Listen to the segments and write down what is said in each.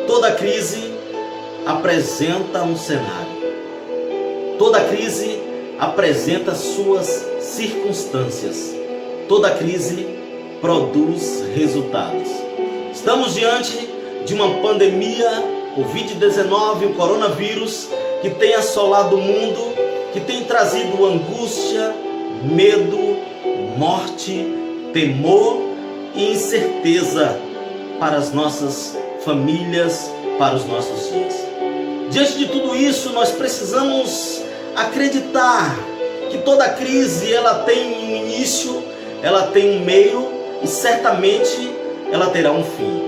Toda crise apresenta um cenário. Toda crise apresenta suas circunstâncias. Toda crise produz resultados. Estamos diante de uma pandemia, Covid-19, o coronavírus, que tem assolado o mundo, que tem trazido angústia, medo, morte, temor e incerteza para as nossas famílias, para os nossos dias. Diante de tudo isso, nós precisamos acreditar que toda crise ela tem um início, ela tem um meio e certamente ela terá um fim.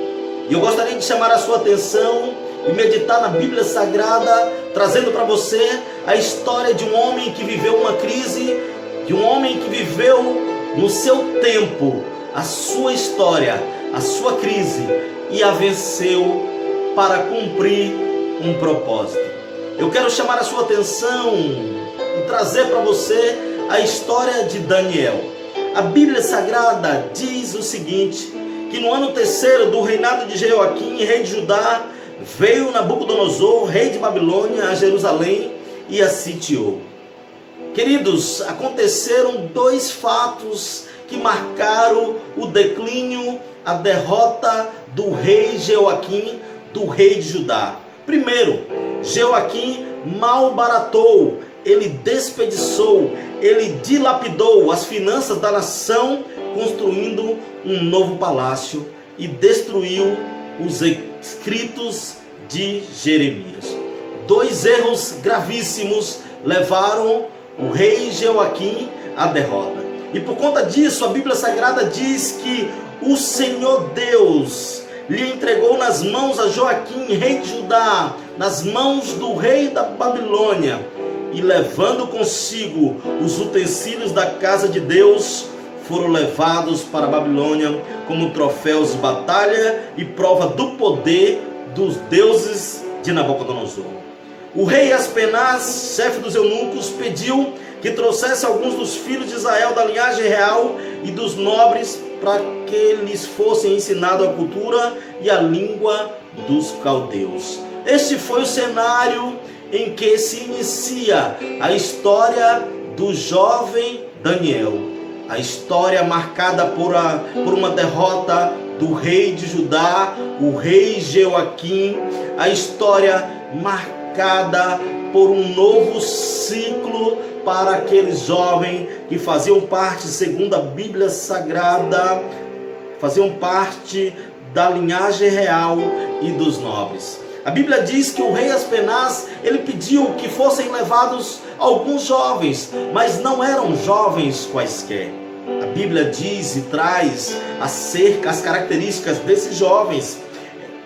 E eu gostaria de chamar a sua atenção e meditar na Bíblia Sagrada, trazendo para você a história de um homem que viveu uma crise, de um homem que viveu no seu tempo a sua história, a sua crise e a venceu para cumprir um propósito. Eu quero chamar a sua atenção e trazer para você a história de Daniel. A Bíblia Sagrada diz o seguinte, que no ano terceiro do reinado de Jeoaquim, rei de Judá, veio Nabucodonosor, rei de Babilônia, a Jerusalém e a sitiou. Queridos, aconteceram dois fatos que marcaram o declínio, a derrota do rei Jeoaquim, do rei de Judá. Primeiro, Jeoaquim malbaratou, ele desperdiçou, ele dilapidou as finanças da nação, construindo um novo palácio e destruiu os escritos de Jeremias. Dois erros gravíssimos levaram o rei Jeoaquim à derrota. E por conta disso, a Bíblia Sagrada diz que o Senhor Deus lhe entregou nas mãos a Joaquim, rei de Judá, nas mãos do rei da Babilônia, e levando consigo os utensílios da casa de Deus, foram levados para a Babilônia como troféus de batalha e prova do poder dos deuses de Nabucodonosor. O rei Aspenaz, chefe dos eunucos, pediu que trouxesse alguns dos filhos de Israel da linhagem real e dos nobres para que lhes fossem ensinados a cultura e a língua dos caldeus. Este foi o cenário em que se inicia a história do jovem Daniel. A história marcada por uma derrota do rei de Judá, o rei Jeoaquim. A história marcada por um novo ciclo para aqueles jovens que faziam parte, segundo a Bíblia Sagrada, faziam parte da linhagem real e dos nobres. A Bíblia diz que o rei Aspenaz, ele pediu que fossem levados alguns jovens, mas não eram jovens quaisquer. A Bíblia diz e traz acerca as características desses jovens.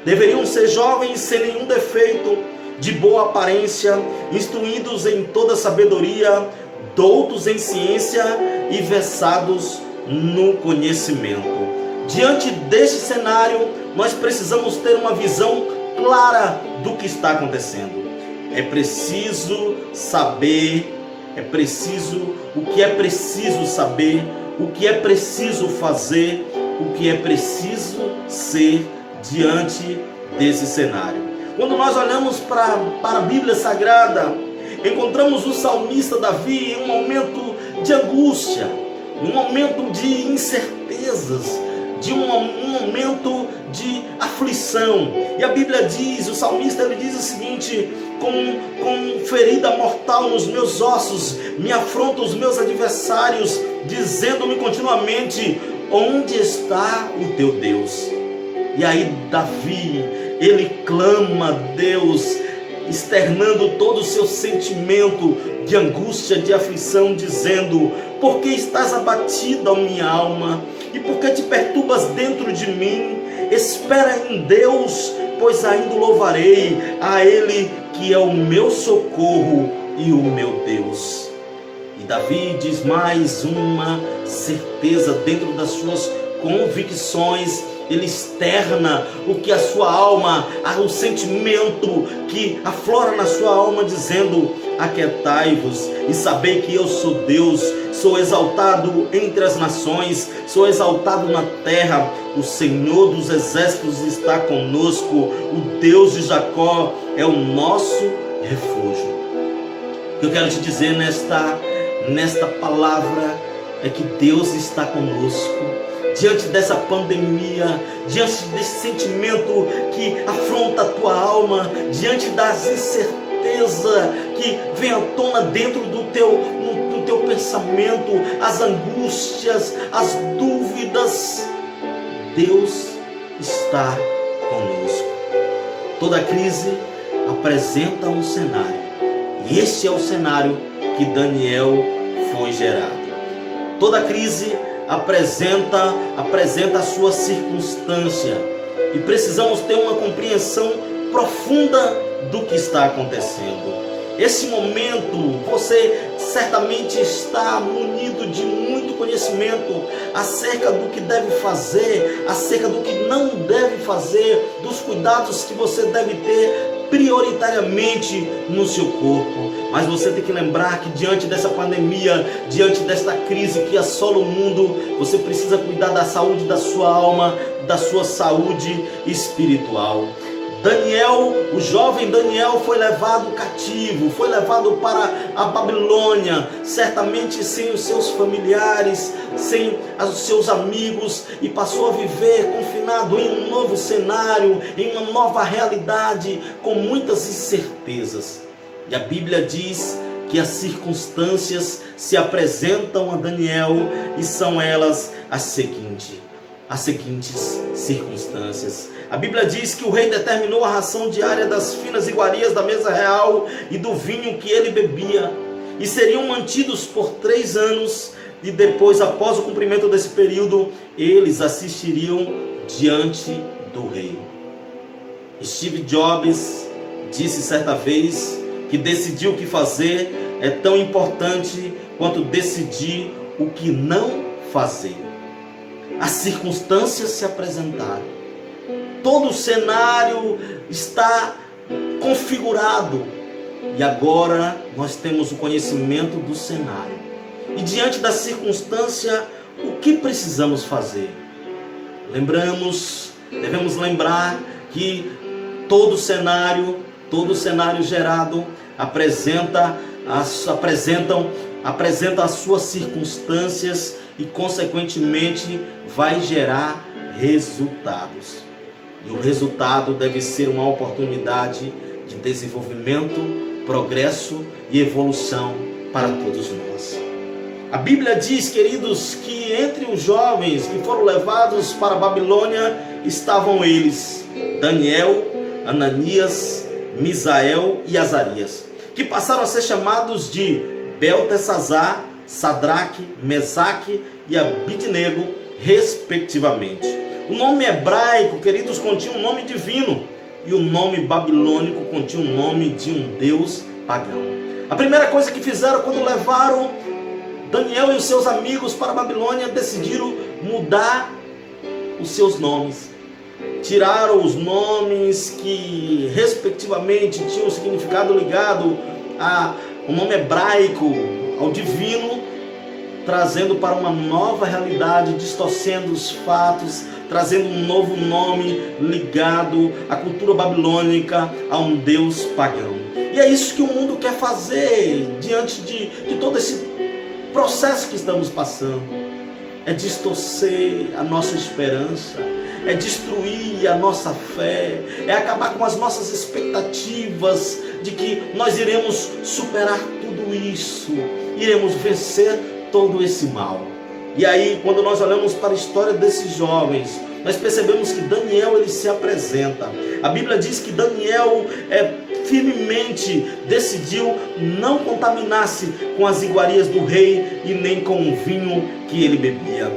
Deveriam ser jovens sem nenhum defeito, de boa aparência, instruídos em toda sabedoria, doutos em ciência e versados no conhecimento. Diante deste cenário, nós precisamos ter uma visão clara do que está acontecendo. É preciso saber, o que é preciso saber, o que é preciso fazer, o que é preciso ser diante desse cenário. Quando nós olhamos para a Bíblia Sagrada, encontramos o salmista Davi em um momento de angústia, um momento de incertezas, de um momento de aflição. E a Bíblia diz, o salmista ele diz o seguinte: com ferida mortal nos meus ossos, me afrontam os meus adversários, dizendo-me continuamente: onde está o teu Deus? E aí Davi, ele clama a Deus, externando todo o seu sentimento de angústia, de aflição, dizendo: por que estás abatida, ó minha alma? E por que te perturbas dentro de mim? Espera em Deus, pois ainda louvarei a Ele, que é o meu socorro e o meu Deus. E Davi diz mais uma certeza dentro das suas convicções ele externa o que a sua alma, o sentimento que aflora na sua alma, dizendo: aquietai-vos e sabei que eu sou Deus, sou exaltado entre as nações, sou exaltado na terra, o Senhor dos exércitos está conosco, o Deus de Jacó é o nosso refúgio. O que eu quero te dizer nesta palavra é que Deus está conosco. Diante dessa pandemia, diante desse sentimento que afronta a tua alma, diante das incertezas que vem à tona dentro do teu pensamento, as angústias, as dúvidas, Deus está conosco. Toda crise apresenta um cenário, e este é o cenário que Daniel foi gerado. Toda crise apresenta a sua circunstância, e precisamos ter uma compreensão profunda do que está acontecendo. Esse momento você certamente está munido de muito conhecimento acerca do que deve fazer, acerca do que não deve fazer, dos cuidados que você deve ter prioritariamente no seu corpo. Mas você tem que lembrar que diante dessa pandemia, diante desta crise que assola o mundo, você precisa cuidar da saúde da sua alma, da sua saúde espiritual. Daniel, o jovem Daniel, foi levado cativo, foi levado para a Babilônia, certamente sem os seus familiares, sem os seus amigos, e passou a viver confinado em um novo cenário, em uma nova realidade, com muitas incertezas. E a Bíblia diz que as circunstâncias se apresentam a Daniel, e são elas as seguintes circunstâncias. A Bíblia diz que o rei determinou a ração diária das finas iguarias da mesa real e do vinho que ele bebia, e seriam mantidos por 3 anos, e depois, após o cumprimento desse período, eles assistiriam diante do rei. Steve Jobs disse certa vez que decidir o que fazer é tão importante quanto decidir o que não fazer. As circunstâncias se apresentaram, todo o cenário está configurado, e agora nós temos o conhecimento do cenário, e diante da circunstância, o que precisamos fazer? Devemos lembrar que todo o cenário gerado apresenta as suas circunstâncias, e consequentemente vai gerar resultados. E o resultado deve ser uma oportunidade de desenvolvimento, progresso e evolução para todos nós. A Bíblia diz, queridos, que entre os jovens que foram levados para a Babilônia estavam eles, Daniel, Ananias, Misael e Azarias, que passaram a ser chamados de Beltesazar, Sadraque, Mesaque e Abidnego, respectivamente. O nome hebraico, queridos, continha um nome divino, e o nome babilônico continha o nome de um deus pagão. A primeira coisa que fizeram quando levaram Daniel e os seus amigos para a Babilônia, decidiram mudar os seus nomes. Tiraram os nomes que respectivamente tinham significado ligado ao nome hebraico, ao divino, trazendo para uma nova realidade, distorcendo os fatos, trazendo um novo nome ligado à cultura babilônica, a um deus pagão. E é isso que o mundo quer fazer diante de todo esse processo que estamos passando. É distorcer a nossa esperança, é destruir a nossa fé, é acabar com as nossas expectativas de que nós iremos superar tudo isso, iremos vencer todo esse mal. E aí, quando nós olhamos para a história desses jovens, nós percebemos que Daniel, ele se apresenta. A Bíblia diz que Daniel firmemente decidiu não contaminar-se com as iguarias do rei e nem com o vinho que ele bebia.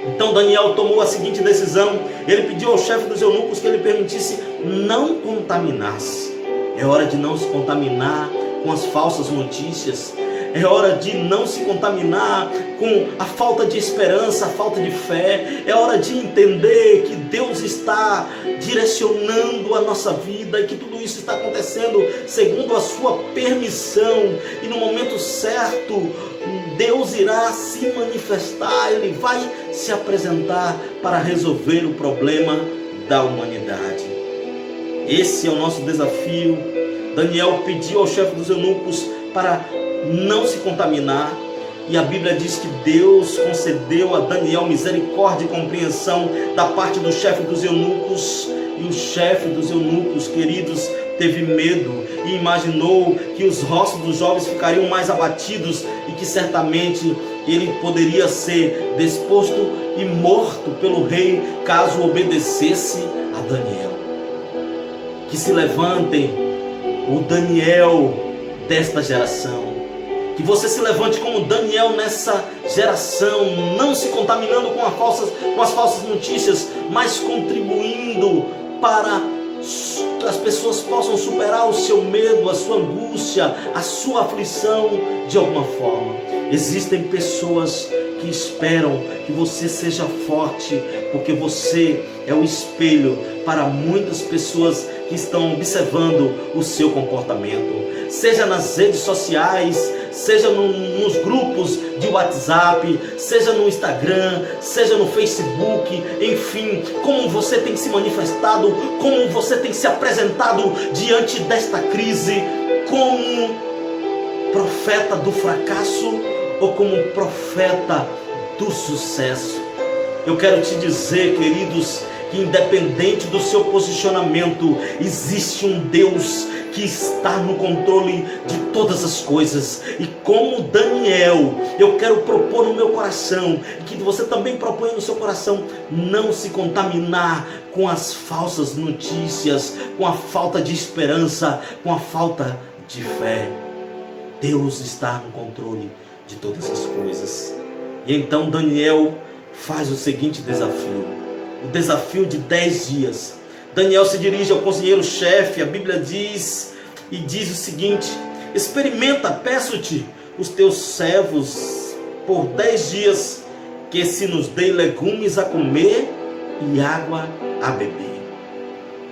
Então Daniel tomou a seguinte decisão: ele pediu ao chefe dos eunucos que ele permitisse não contaminar-se. É hora de não se contaminar com as falsas notícias. é hora de não se contaminar com a falta de esperança, a falta de fé. É hora de entender que Deus está direcionando a nossa vida e que tudo isso está acontecendo segundo a sua permissão, e no momento certo Deus irá se manifestar, Ele vai se apresentar para resolver o problema da humanidade. Esse é o nosso desafio. Daniel pediu ao chefe dos eunucos para não se contaminar, e a Bíblia diz que Deus concedeu a Daniel misericórdia e compreensão da parte do chefe dos eunucos. E o chefe dos eunucos, queridos, teve medo e imaginou que os rostos dos jovens ficariam mais abatidos e que certamente ele poderia ser disposto e morto pelo rei caso obedecesse a Daniel. Que se levantem o Daniel desta geração. Que você se levante como Daniel nessa geração, não se contaminando com as falsas notícias, mas contribuindo para que as pessoas possam superar o seu medo, a sua angústia, a sua aflição de alguma forma. Existem pessoas que esperam que você seja forte, porque você é o espelho para muitas pessoas que estão observando o seu comportamento. Seja nas redes sociais, seja nos grupos de WhatsApp, seja no Instagram, seja no Facebook, enfim, como você tem se manifestado, como você tem se apresentado diante desta crise, como profeta do fracasso ou como profeta do sucesso. Eu quero te dizer, queridos, que independente do seu posicionamento, existe um Deus que está no controle de todas as coisas. E como Daniel, eu quero propor no meu coração, e que você também proponha no seu coração, não se contaminar com as falsas notícias, com a falta de esperança, com a falta de fé. Deus está no controle de todas as coisas. E então Daniel faz o seguinte desafio, o desafio de 10 dias. Daniel se dirige ao conselheiro-chefe, a Bíblia diz, e diz o seguinte: experimenta, peço-te, os teus servos por 10 dias, que se nos dê legumes a comer e água a beber.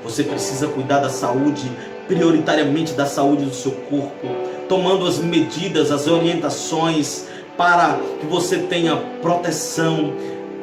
Você precisa cuidar da saúde, prioritariamente da saúde do seu corpo, tomando as medidas, as orientações, para que você tenha proteção,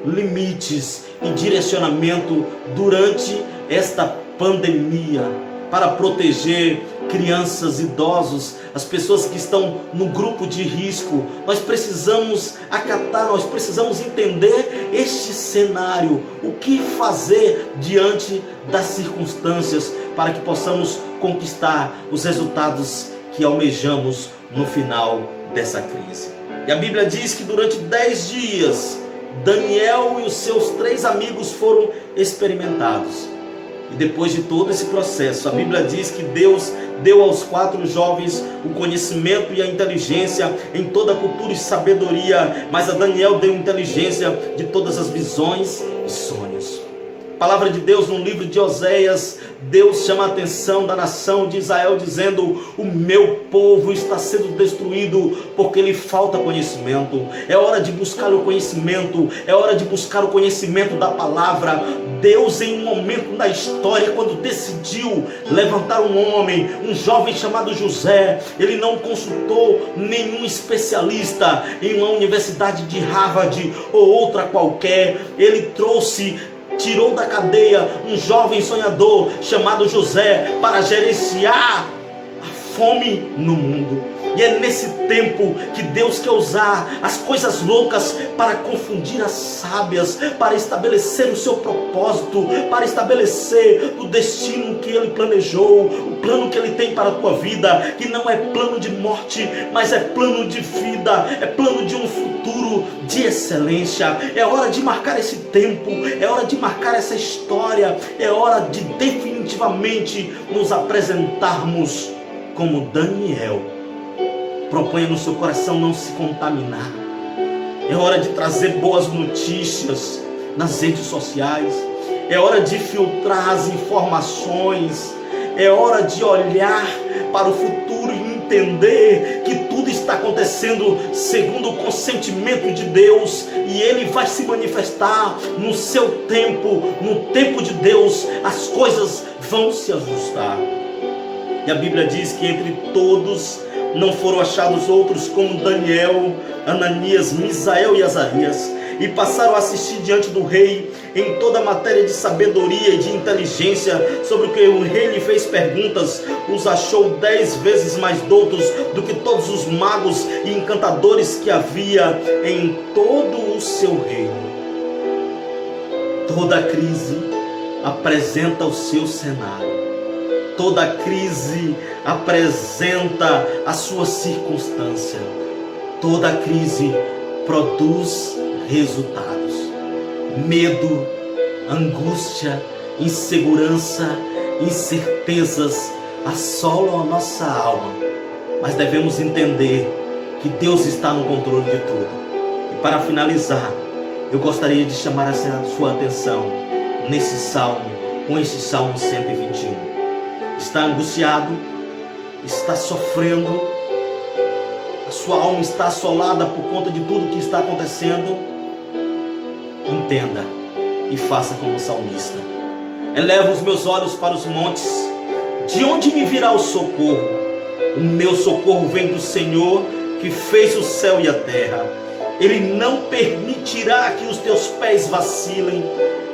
limites e direcionamento durante esta pandemia, para proteger crianças, idosos, as pessoas que estão no grupo de risco. Nós precisamos acatar, nós precisamos entender este cenário, o que fazer diante das circunstâncias, para que possamos conquistar os resultados que almejamos no final dessa crise. E a Bíblia diz que durante 10 dias, Daniel e os seus 3 amigos foram experimentados. E depois de todo esse processo, a Bíblia diz que Deus deu aos 4 jovens o conhecimento e a inteligência em toda a cultura e sabedoria, mas a Daniel deu inteligência de todas as visões e sonhos. Palavra de Deus no livro de Oséias, Deus chama a atenção da nação de Israel dizendo: o meu povo está sendo destruído porque lhe falta conhecimento. É hora de buscar o conhecimento, é hora de buscar o conhecimento da palavra. Deus, em um momento da história, quando decidiu levantar um homem, um jovem chamado José, ele não consultou nenhum especialista em uma universidade de Harvard ou outra qualquer. Ele tirou da cadeia um jovem sonhador chamado José para gerenciar a fome no mundo. E é nesse tempo que Deus quer usar as coisas loucas para confundir as sábias, para estabelecer o seu propósito, para estabelecer o destino que Ele planejou, o plano que Ele tem para a tua vida, que não é plano de morte, mas é plano de vida, é plano de um futuro de excelência. É hora de marcar esse tempo, é hora de marcar essa história, é hora de definitivamente nos apresentarmos como Daniel. Proponha no seu coração não se contaminar. É hora de trazer boas notícias nas redes sociais. É hora de filtrar as informações. É hora de olhar para o futuro e entender que tudo está está acontecendo segundo o consentimento de Deus, e Ele vai se manifestar no seu tempo, no tempo de Deus, as coisas vão se ajustar. E a Bíblia diz que entre todos não foram achados outros como Daniel, Ananias, Misael e Azarias, e passaram a assistir diante do rei em toda a matéria de sabedoria e de inteligência, sobre o que o rei lhe fez perguntas. Os achou 10 vezes mais doutos do que todos os magos e encantadores que havia em todo o seu reino. Toda crise apresenta o seu cenário. Toda crise apresenta a sua circunstância. Toda crise produz resultados. Medo, angústia, insegurança, incertezas assolam a nossa alma. Mas devemos entender que Deus está no controle de tudo. E para finalizar, eu gostaria de chamar a sua atenção nesse salmo, com esse Salmo 121. Está angustiado, está sofrendo, a sua alma está assolada por conta de tudo que está acontecendo. Entenda e faça como o salmista. Eleva os meus olhos para os montes, de onde me virá o socorro? O meu socorro vem do Senhor, que fez o céu e a terra. Ele não permitirá que os teus pés vacilem.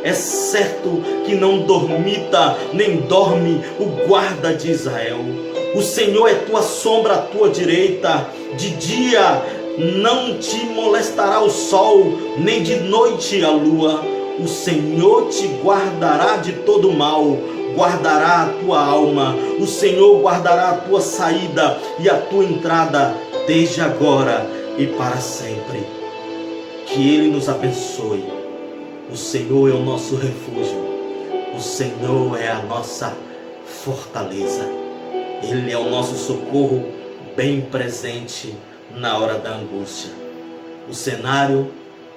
É certo que não dormita, nem dorme o guarda de Israel. O Senhor é tua sombra à tua direita. De dia não te molestará o sol, nem de noite a lua. O Senhor te guardará de todo mal, guardará a tua alma. O Senhor guardará a tua saída e a tua entrada, desde agora e para sempre. Que Ele nos abençoe. O Senhor é o nosso refúgio. O Senhor é a nossa fortaleza. Ele é o nosso socorro bem presente na hora da angústia. O cenário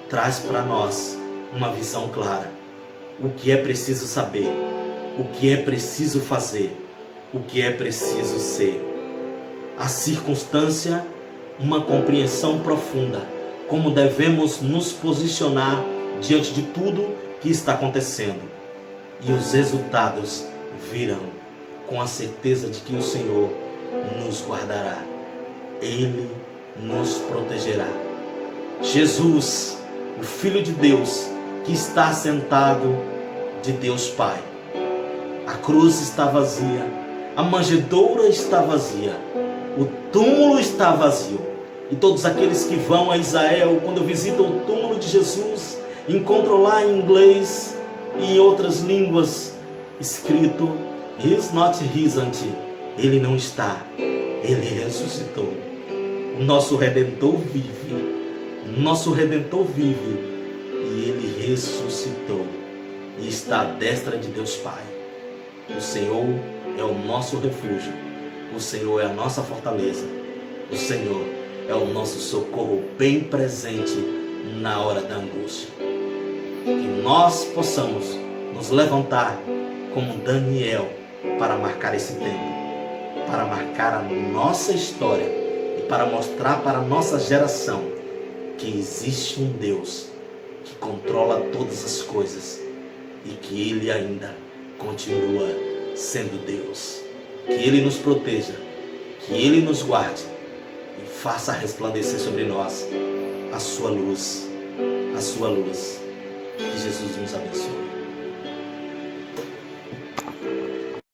traz para nós uma visão clara. O que é preciso saber, o que é preciso fazer, o que é preciso ser. A circunstância, uma compreensão profunda, como devemos nos posicionar diante de tudo que está acontecendo. E os resultados virão, com a certeza de que o Senhor nos guardará. Ele nos protegerá. Jesus, o Filho de Deus, que está sentado de Deus Pai. A cruz está vazia, a manjedoura está vazia, o túmulo está vazio. E todos aqueles que vão a Israel, quando visitam o túmulo de Jesus, encontram lá em inglês e em outras línguas escrito: He's not risen. Ele não está, Ele ressuscitou. O nosso Redentor vive, nosso Redentor vive, e Ele ressuscitou e está à destra de Deus Pai. O Senhor é o nosso refúgio, o Senhor é a nossa fortaleza, o Senhor é o nosso socorro bem presente na hora da angústia. Que nós possamos nos levantar como Daniel para marcar esse tempo, para marcar a nossa história e para mostrar para a nossa geração que existe um Deus que controla todas as coisas e que Ele ainda continua sendo Deus. Que Ele nos proteja, que Ele nos guarde e faça resplandecer sobre nós a sua luz, a sua luz. Que Jesus nos abençoe.